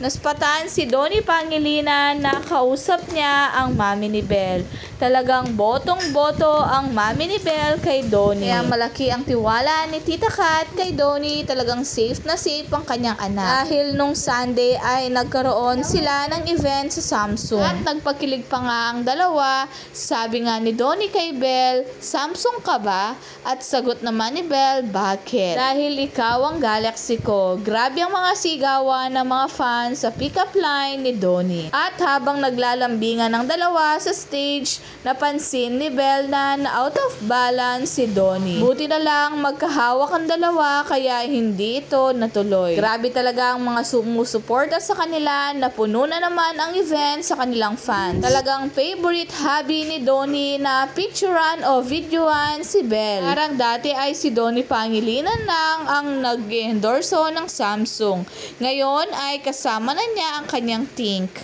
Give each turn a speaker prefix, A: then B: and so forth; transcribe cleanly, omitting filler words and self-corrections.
A: Naspatan si Donnie Pangilinan na kausap niya ang mami ni Belle. Talagang botong-boto ang mami ni Belle kay Donnie. Kaya malaki ang tiwala ni Tita Kat kay Donnie. Talagang safe na safe ang kanyang anak. Dahil nung Sunday ay nagkaroon sila ng event sa Samsung. At nagpakilig pa nga ang dalawa. Sabi nga ni Donnie kay Belle, "Samsung ka ba?" At sagot naman ni Belle, "Bakit?" "Dahil ikaw ang galaxy ko." Grabe ang mga sigawan ng mga fans sa pick-up line ni Donnie. At habang naglalambingan ng dalawa sa stage, napansin ni Belle na out of balance si Donnie. Buti na lang magkahawak ang dalawa kaya hindi ito natuloy. Grabe talaga ang mga sumusuporta sa kanila na puno na naman ang event sa kanilang fans. Talagang favorite hobby ni Donnie na picturean o videoan si Belle. Parang dati ay si Donnie Pangilinan lang ang nag-endorso ng Samsung. Ngayon ay kasama na niya ang kanyang Think.